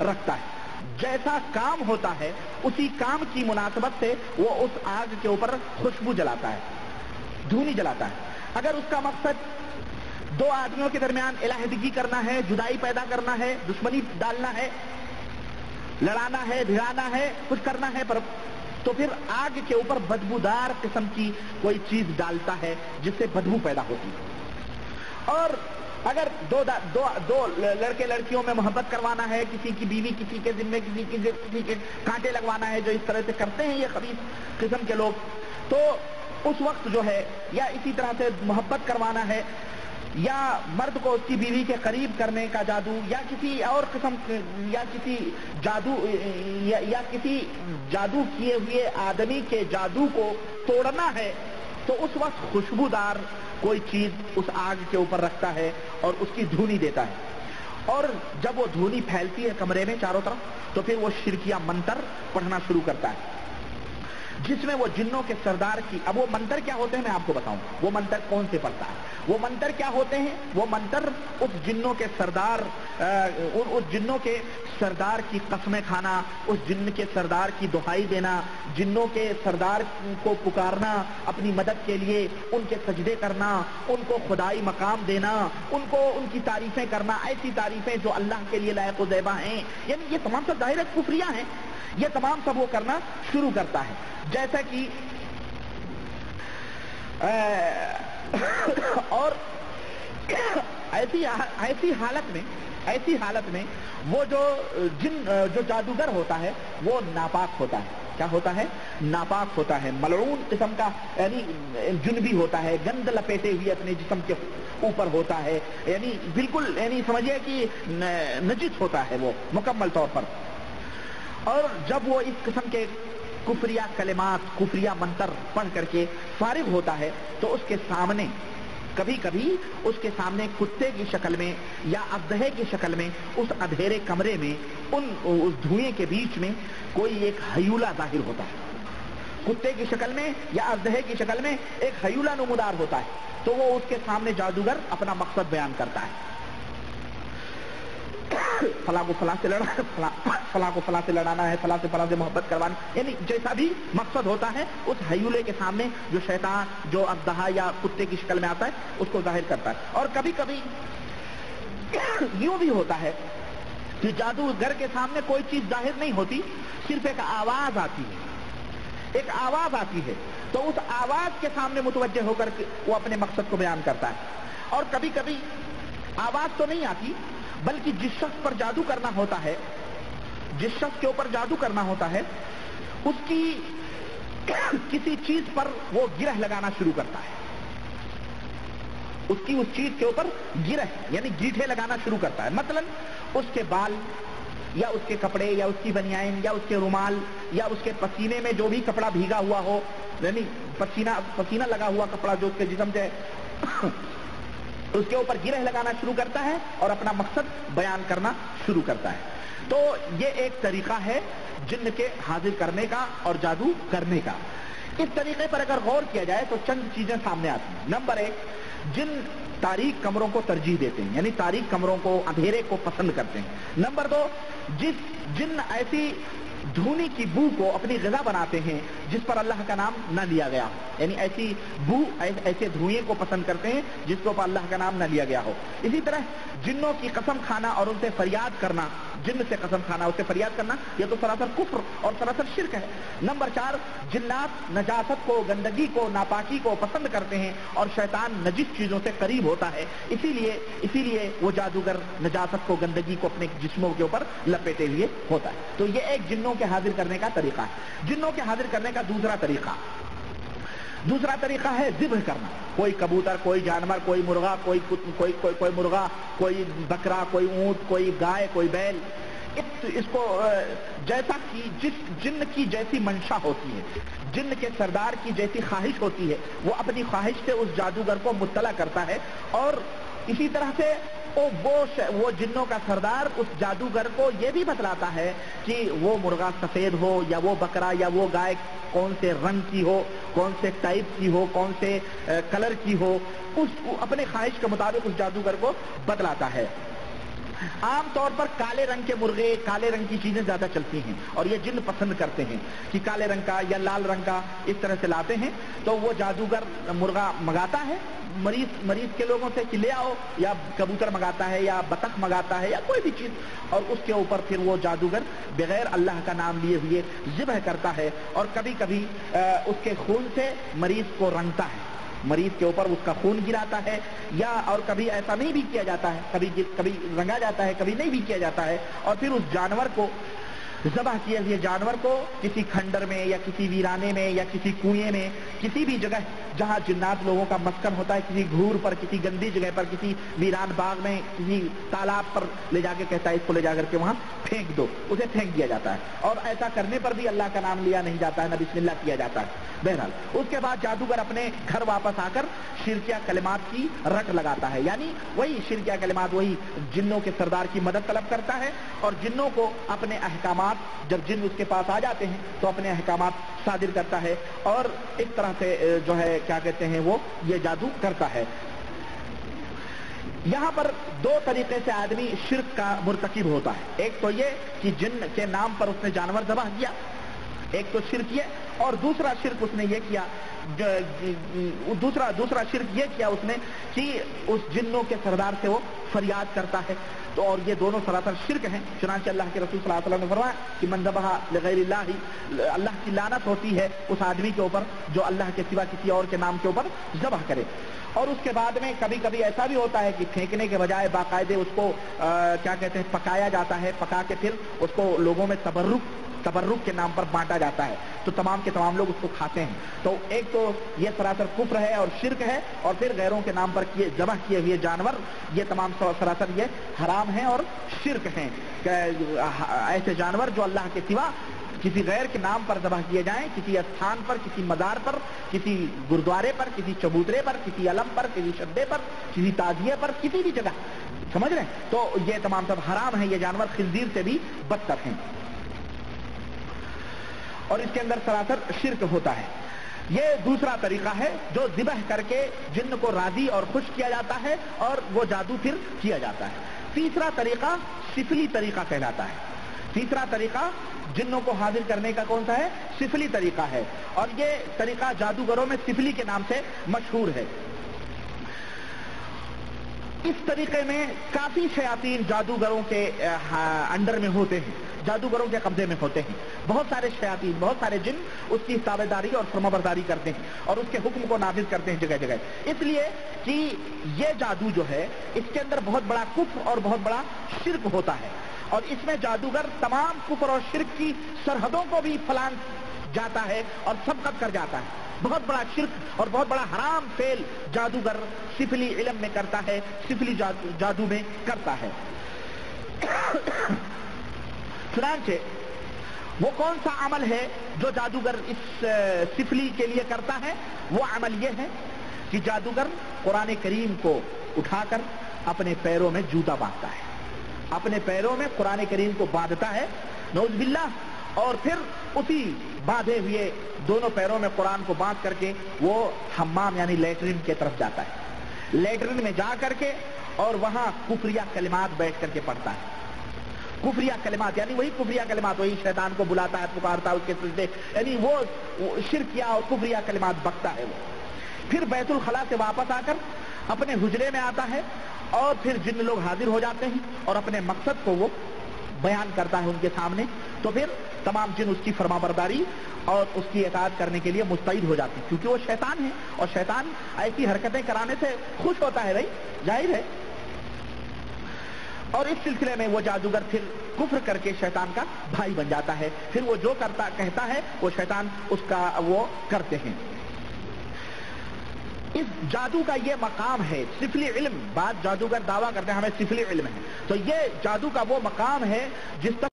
رکھتا ہے. جیسا کام ہوتا ہے اسی کام کی مناسبت سے وہ اس آگ کے اوپر خوشبو جلاتا ہے, دھونی جلاتا ہے. اگر اس کا مقصد دو آدمیوں کے درمیان علیحدگی کرنا ہے, جدائی پیدا کرنا ہے, دشمنی ڈالنا ہے, لڑانا ہے, بھگانا ہے, کچھ کرنا ہے, تو پھر آگ کے اوپر بدبودار قسم کی کوئی چیز ڈالتا ہے جس سے بدبو پیدا ہوتی ہے. اور اگر دو لڑکے لڑکیوں میں محبت کروانا ہے, کسی کی بیوی کسی کے ذمے, کسی کے کانٹے لگوانا ہے, جو اس طرح سے کرتے ہیں یہ خبیث قسم کے لوگ, تو اس وقت جو ہے, یا اسی طرح سے محبت کروانا ہے, یا مرد کو اس کی بیوی کے قریب کرنے کا جادو, یا کسی اور قسم, یا کسی جادو, یا کسی جادو کیے ہوئے آدمی کے جادو کو توڑنا ہے, تو اس وقت خوشبودار کوئی چیز اس آگ کے اوپر رکھتا ہے اور اس کی دھونی دیتا ہے. اور جب وہ دھونی پھیلتی ہے کمرے میں چاروں طرف, تو پھر وہ شرکیہ منتر پڑھنا شروع کرتا ہے جس میں وہ جنوں کے سردار کی, اب وہ منتر کیا ہوتے ہیں میں آپ کو بتاؤں, وہ منتر کون سے پڑھتا ہے. وہ منتر کیا ہوتے ہیں, وہ منتر اس جنوں کے سردار, اس جنوں کے سردار کی قسمیں کھانا, اس جن کے سردار کی دہائی دینا, جنوں کے سردار کو پکارنا اپنی مدد کے لیے, ان کے سجدے کرنا, ان کو خدائی مقام دینا, ان کو ان کی تعریفیں کرنا, ایسی تعریفیں جو اللہ کے لیے لائق و زیبا ہیں. یعنی یہ تمام سب ظاہر کفریاں ہیں, یہ تمام سب وہ کرنا شروع کرتا ہے. جیسا کہ اور ایسی حالت میں وہ جو جادوگر ہوتا ہے وہ ناپاک ہوتا ہے. کیا ہوتا ہے؟ ناپاک ہوتا ہے, ملعون قسم کا, یعنی جنبی ہوتا ہے, گند لپیٹے ہوئے اپنے جسم کے اوپر ہوتا ہے, یعنی بالکل, یعنی سمجھیے کہ نجس ہوتا ہے وہ مکمل طور پر. اور جب وہ اس قسم کے کفریہ کلمات, کفریہ منتر پڑھ کر کے فارغ ہوتا ہے, تو اس کے سامنے کبھی کبھی اس کے سامنے کتے کی شکل میں یا اژدہے کی شکل میں اس اندھیرے کمرے میں اس دھوئیں کے بیچ میں کوئی ایک ہیولہ ظاہر ہوتا ہے. کتے کی شکل میں یا اژدہے کی شکل میں ایک ہیولہ نمودار ہوتا ہے, تو وہ اس کے سامنے جادوگر اپنا مقصد بیان کرتا ہے. فلاں کو فلاں سے لڑانا, فلاں کو فلاں سے لڑانا ہے, فلاں سے فلاں سے محبت کروانا, یعنی جیسا بھی مقصد ہوتا ہے اس ہیولے کے سامنے جو شیطان جو اژدہا یا کتے کی شکل میں آتا ہے اس کو ظاہر کرتا ہے. اور کبھی کبھی یوں بھی ہوتا ہے کہ جادوگر کے سامنے کوئی چیز ظاہر نہیں ہوتی, صرف ایک آواز آتی ہے, ایک آواز آتی ہے, تو اس آواز کے سامنے متوجہ ہو کر کے وہ اپنے مقصد کو بیان کرتا ہے. اور کبھی کبھی آواز تو نہیں آتی, بلکہ جس شخص پر جادو کرنا ہوتا ہے, جس شخص کے اوپر جادو کرنا ہوتا ہے, اس کی کسی چیز پر وہ گرہ لگانا شروع کرتا ہے, اس کی اس چیز کے اوپر گرہ یعنی گیٹھے لگانا شروع کرتا ہے. مثلا اس کے بال یا اس کے کپڑے یا اس کی بنیائن یا اس کے رومال یا اس کے پسینے میں جو بھی کپڑا بھیگا ہوا ہو, یعنی پسینہ لگا ہوا کپڑا جو اس کے جسم سے اس کے اوپر گرہ لگانا شروع کرتا ہے اور اپنا مقصد بیان کرنا شروع کرتا ہے. تو یہ ایک طریقہ ہے جن کے حاضر کرنے کا اور جادو کرنے کا. اس طریقے پر اگر غور کیا جائے تو چند چیزیں سامنے آتی ہیں. نمبر ایک, جن تاریک کمروں کو ترجیح دیتے ہیں, یعنی تاریک کمروں کو, اندھیرے کو پسند کرتے ہیں. نمبر دو, جن ایسی دھونی کی بو کو اپنی غذا بناتے ہیں جس پر اللہ کا نام نہ لیا گیا ہو, یعنی ایسی بو, ایسے دھوئیں کو پسند کرتے ہیں جس کے اوپر اللہ کا نام نہ لیا گیا ہو. اسی طرح جنوں کی قسم کھانا اور ان سے فریاد کرنا, جن سے قسم کھانا, اس سے فریاد کرنا, یہ تو سراسر کفر اور سراسر شرک ہے. نمبر چار, جنات نجاست کو, گندگی کو, ناپاکی کو پسند کرتے ہیں اور شیطان نجس چیزوں سے قریب ہوتا ہے, اسی لیے وہ جادوگر نجاست کو, گندگی کو اپنے جسموں کے اوپر لپیٹے ہوئے ہوتا ہے. تو یہ ایک جنوں کے حاضر کرنے کا طریقہ ہے. جنوں کے حاضر کرنے کا دوسرا طریقہ ہے ذبح کرنا. کوئی کبوتر, کوئی جانور, کوئی مرغا, کوئی مرغا, کوئی بکرا, کوئی اونٹ, کوئی گائے, کوئی بیل, اس کو جیسا کہ جس جن کی جیسی منشا ہوتی ہے, جن کے سردار کی جیسی خواہش ہوتی ہے, وہ اپنی خواہش سے اس جادوگر کو مطلع کرتا ہے. اور اسی طرح سے وہ جنوں کا سردار اس جادوگر کو یہ بھی بتلاتا ہے کہ وہ مرغا سفید ہو یا وہ بکرا یا وہ گائے کون سے رنگ کی ہو, کون سے ٹائپ کی ہو, کون سے کلر کی ہو, اس اپنے خواہش کے مطابق اس جادوگر کو بتلاتا ہے. عام طور پر کالے رنگ کے مرغے، کالے رنگ کی چیزیں زیادہ چلتی ہیں اور یہ جن پسند کرتے ہیں کہ کالے رنگ کا یا لال رنگ کا اس طرح سے لاتے ہیں. تو وہ جادوگر مرغا منگاتا ہے مریض کے لوگوں سے کہ لے آؤ، یا کبوتر منگاتا ہے یا بطخ منگاتا ہے یا کوئی بھی چیز، اور اس کے اوپر پھر وہ جادوگر بغیر اللہ کا نام لیے ہوئے ذبح کرتا ہے اور کبھی کبھی اس کے خون سے مریض کو رنگتا ہے، مریض کے اوپر اس کا خون گراتا ہے، یا اور کبھی ایسا نہیں بھی کیا جاتا ہے، کبھی رنگا جاتا ہے، کبھی نہیں بھی کیا جاتا ہے، اور پھر اس جانور کو ذبح کیے ہوئے جانور کو کسی کھنڈر میں یا کسی ویرانے میں یا کسی کنویں میں، کسی بھی جگہ جہاں جنات لوگوں کا مسکن ہوتا ہے، کسی گھور پر، کسی گندی جگہ پر، کسی ویران باغ میں، کسی تالاب پر لے جا کے کہتا ہے اس کو لے جا کر کے وہاں پھینک دو، اسے پھینک دیا جاتا ہے. اور ایسا کرنے پر بھی اللہ کا نام لیا نہیں جاتا ہے، نہ بسم اللہ کیا جاتا ہے. بہرحال اس کے بعد جادوگر اپنے گھر واپس آ کر شرکیہ کلمات کی رٹ لگاتا ہے، یعنی وہی شرکیہ کلمات، وہی جنوں کے سردار کی مدد طلب کرتا ہے اور جنوں کو اپنے احکامات، جب جن اس کے پاس آ جاتے ہیں تو اپنے احکامات صادر کرتا ہے اور اس طرح سے جو ہے کیا کہتے ہیں وہ یہ جادو کرتا ہے. یہاں پر دو طریقے سے آدمی شرک کا مرتکب ہوتا ہے. ایک تو یہ کہ جن کے نام پر اس نے جانور ذبح کیا، ایک تو شرک یہ، اور دوسرا شرک اس نے یہ کیا، دوسرا شرک یہ کیا اس نے کہ اس جنوں کے سردار سے وہ فریاد کرتا ہے. تو اور یہ دونوں سراسر شرک ہیں. چنانچہ اللہ کے رسول صلی اللہ علیہ وسلم نے فرمایا کہ من ذبح لغیر اللہ، اللہ کی لعنت ہوتی ہے اس آدمی کے اوپر جو اللہ کے سوا کسی اور کے نام کے اوپر ذبح کرے. اور اس کے بعد میں کبھی کبھی ایسا بھی ہوتا ہے کہ پھینکنے کے بجائے باقاعدے اس کو کیا کہتے ہیں پکایا جاتا ہے، پکا کے پھر اس کو لوگوں میں تبرک کے نام پر بانٹا جاتا ہے، تو تمام کے تمام لوگ اس کو کھاتے ہیں. تو ایک تو یہ سراسر کفر ہے اور شرک ہے، اور پھر غیروں کے نام پر ذبح کیے ہوئے جانور یہ تمام سراسر یہ حرام ہیں اور شرک ہیں. ایسے جانور جو اللہ کے سوا کسی غیر کے نام پر ذبح کیے جائیں، کسی استھان پر، کسی مزار پر، کسی گردوارے پر، کسی چبوترے پر، کسی علم پر، کسی شدے پر، کسی تعزیے پر، کسی بھی جگہ، سمجھ رہے ہیں؟ تو یہ تمام سب حرام ہیں. یہ جانور خنزیر سے بھی بدتر ہیں اور اس کے اندر سراسر شرک ہوتا ہے. یہ دوسرا طریقہ ہے جو ذبح کر کے جن کو راضی اور خوش کیا جاتا ہے اور وہ جادو پھر کیا جاتا ہے. تیسرا طریقہ سفلی طریقہ کہلاتا ہے. تیسرا طریقہ جنوں کو حاضر کرنے کا کون سا ہے؟ سفلی طریقہ ہے، اور یہ طریقہ جادوگروں میں سفلی کے نام سے مشہور ہے. اس طریقے میں کافی شیاطین جادوگروں کے انڈر میں ہوتے ہیں، جادوگروں کے قبضے میں ہوتے ہیں. بہت سارے شیاطین، بہت سارے جن اس کی تابع داری اور فرمانبرداری کرتے ہیں اور اس کے حکم کو نافذ کرتے ہیں جگہ جگہ. اس لیے کہ یہ جادو جو ہے اس کے اندر بہت بڑا کفر اور بہت بڑا شرک ہوتا ہے، اور اس میں جادوگر تمام کفر اور شرک کی سرحدوں کو بھی پلانگ جاتا ہے اور سبقت کر جاتا ہے. بہت بڑا شرک اور بہت بڑا حرام فعل جادوگر سفلی علم میں کرتا ہے، سفلی جادو میں کرتا ہے. چنانچہ وہ کون سا عمل ہے جو جادوگر اس سفلی کے لیے کرتا ہے؟ وہ عمل یہ ہے کہ جادوگر قرآن کریم کو اٹھا کر اپنے پیروں میں جوتا باندھتا ہے، اپنے پیروں میں قرآن کریم کو باندھتا ہے، نعوذ باللہ، اور پھر اسی باندھے ہوئے دونوں پیروں میں قرآن کو باندھ کر کے وہ حمام یعنی لیٹرین کی طرف جاتا ہے. لیٹرین میں جا کر کے اور وہاں کفریہ کلمات بیٹھ کر کے پڑھتا ہے. کفریہ کلمات یعنی وہی کفریہ کلمات، وہی شیطان کو بلاتا ہے، پکارتا ہے اس کے سجدے، یعنی وہ شرکیہ اور کفریہ کلمات بکتا ہے. وہ پھر بیت الخلا سے واپس آ کر اپنے حجرے میں آتا ہے اور پھر جن لوگ حاضر ہو جاتے ہیں اور اپنے مقصد کو وہ بیان کرتا ہے ان کے سامنے. تو پھر تمام جن اس کی فرمانبرداری اور اس کی اطاعت کرنے کے لیے مستعد ہو جاتے ہیں، کیونکہ وہ شیطان ہے اور شیطان ایسی حرکتیں کرانے سے خوش ہوتا ہے، بھائی ظاہر ہے. اور اس سلسلے میں وہ جادوگر پھر کفر کر کے شیطان کا بھائی بن جاتا ہے. پھر وہ جو کہتا ہے وہ شیطان اس کا وہ کرتے ہیں. اس جادو کا یہ مقام ہے سفلی علم. بعض جادوگر دعویٰ کرتے ہیں ہمیں سفلی علم ہے، تو یہ جادو کا وہ مقام ہے جس تک